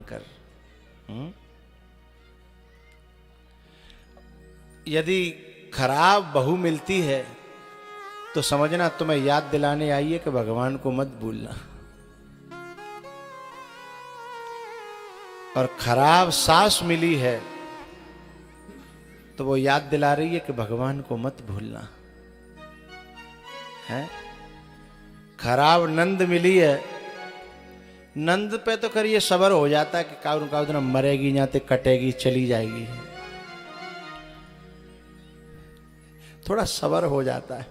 कर। यदि खराब बहू मिलती है तो समझना तुम्हें याद दिलाने आई है कि भगवान को मत भूलना, और खराब सास मिली है तो वो याद दिला रही है कि भगवान को मत भूलना है। खराब नंद मिली है, नंद पे तो खैर ये सबर हो जाता है कि काउन दिन मरेगी या तो कटेगी चली जाएगी, थोड़ा सबर हो जाता है।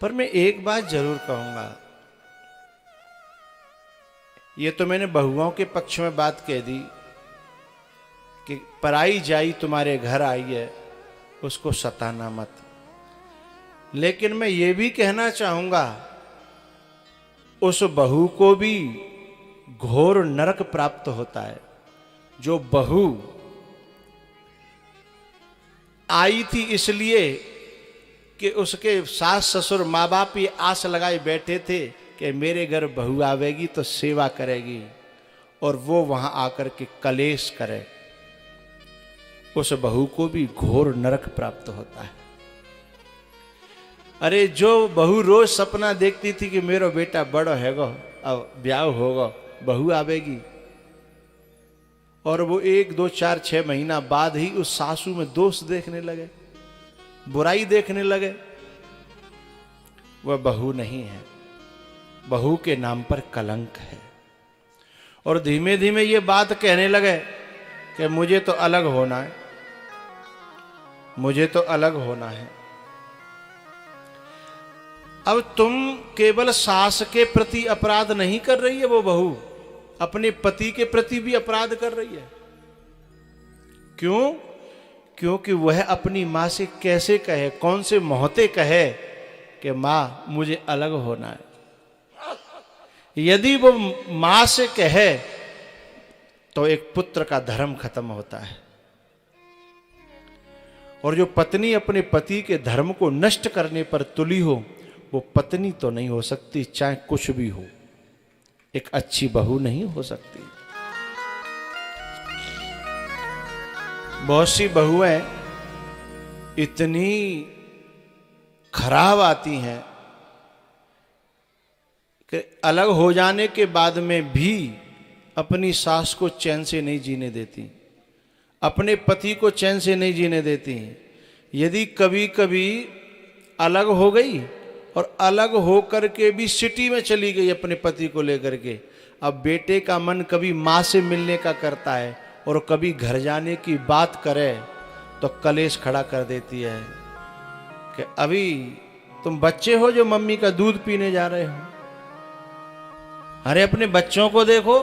पर मैं एक बात जरूर कहूंगा, ये तो मैंने बहुओं के पक्ष में बात कह दी कि पराई जाई तुम्हारे घर आई है उसको सताना मत, लेकिन मैं ये भी कहना चाहूंगा उस बहू को भी घोर नरक प्राप्त होता है। जो बहू आई थी इसलिए कि उसके सास ससुर माँ बाप ये आस लगाए बैठे थे कि मेरे घर बहू आवेगी तो सेवा करेगी, और वो वहां आकर के कलेश करे, उस बहू को भी घोर नरक प्राप्त होता है। अरे जो बहू रोज सपना देखती थी कि मेरा बेटा बड़ा हैगा, अब ब्याह होगा, बहू आवेगी, और वो 1 2 4 6 महीना बाद ही उस सासू में दोष देखने लगे, बुराई देखने लगे, वह बहू नहीं है, बहू के नाम पर कलंक है। और धीमे धीमे ये बात कहने लगे कि मुझे तो अलग होना है, मुझे तो अलग होना है। अब तुम केवल सास के प्रति अपराध नहीं कर रही है, वो बहू अपने पति के प्रति भी अपराध कर रही है। क्यों? क्योंकि वह अपनी मां से कैसे कहे, कौन से मोहते कहे कि मां मुझे अलग होना है। यदि वो मां से कहे तो एक पुत्र का धर्म खत्म होता है, और जो पत्नी अपने पति के धर्म को नष्ट करने पर तुली हो वो पत्नी तो नहीं हो सकती, चाहे कुछ भी हो, एक अच्छी बहू नहीं हो सकती। बहुत सी बहुएं इतनी खराब आती हैं कि अलग हो जाने के बाद में भी अपनी सास को चैन से नहीं जीने देती, अपने पति को चैन से नहीं जीने देती। यदि कभी कभी अलग हो गई और अलग होकर के भी सिटी में चली गई अपने पति को लेकर के, अब बेटे का मन कभी माँ से मिलने का करता है और कभी घर जाने की बात करे तो कलेश खड़ा कर देती है कि अभी तुम बच्चे हो जो मम्मी का दूध पीने जा रहे हो। अरे अपने बच्चों को देखो,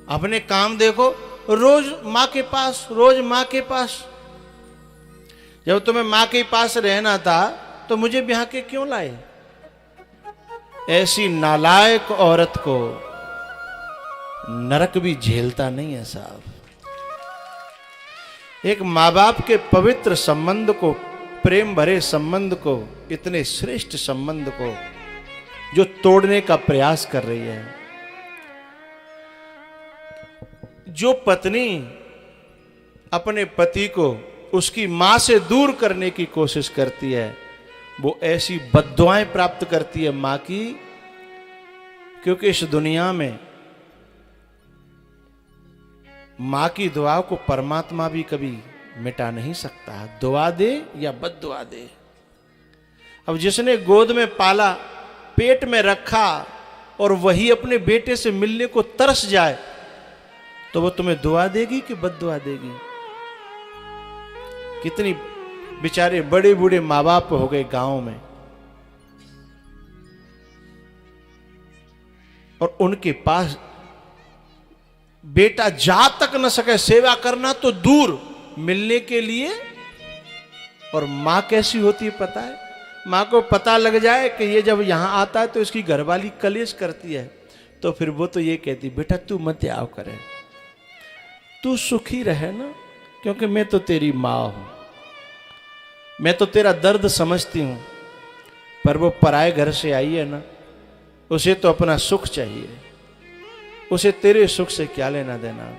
अपने काम देखो, रोज माँ के पास, रोज माँ के पास। जब तुम्हें माँ के पास रहना था तो मुझे ब्याह के क्यों लाए? ऐसी नालायक औरत को नरक भी झेलता नहीं है साहब। एक माँ बाप के पवित्र संबंध को, प्रेम भरे संबंध को, इतने श्रेष्ठ संबंध को जो तोड़ने का प्रयास कर रही है। जो पत्नी अपने पति को उसकी मां से दूर करने की कोशिश करती है वो ऐसी बद्दुआएं प्राप्त करती है मां की, क्योंकि इस दुनिया में मां की दुआ को परमात्मा भी कभी मिटा नहीं सकता, दुआ दे या बद्दुआ दे। अब जिसने गोद में पाला, पेट में रखा, और वही अपने बेटे से मिलने को तरस जाए तो वो तुम्हें दुआ देगी कि बद्दुआ देगी? कितनी बेचारे बड़े बूढ़े माँ बाप हो गए गांव में, और उनके पास बेटा जा तक न सके, सेवा करना तो दूर, मिलने के लिए। और मां कैसी होती है पता है? मां को पता लग जाए कि ये जब यहां आता है तो इसकी घरवाली कलेश करती है, तो फिर वो तो ये कहती, बेटा तू मत आओ करे, तू सुखी रहे ना, क्योंकि मैं तो तेरी मां हूं, मैं तो तेरा दर्द समझती हूं। पर वो पराए घर से आई है ना, उसे तो अपना सुख चाहिए, उसे तेरे सुख से क्या लेना देना।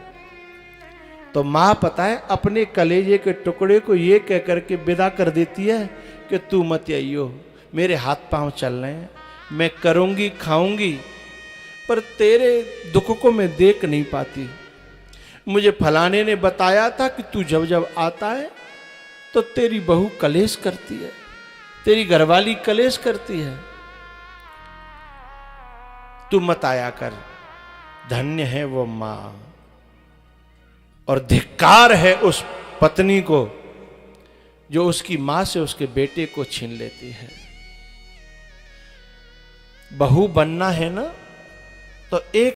तो मां पता है अपने कलेजे के टुकड़े को ये कह करके विदा कर देती है कि तू मत आइयो, मेरे हाथ पांव चल रहे हैं, मैं करूंगी खाऊंगी, पर तेरे दुख को मैं देख नहीं पाती। मुझे फलाने ने बताया था कि तू जब जब आता है तो तेरी बहू कलेश करती है, तेरी घरवाली कलेश करती है, तू मत आया कर। धन्य है वो मां और धिक्कार है उस पत्नी को जो उसकी मां से उसके बेटे को छीन लेती है। बहू बनना है ना तो एक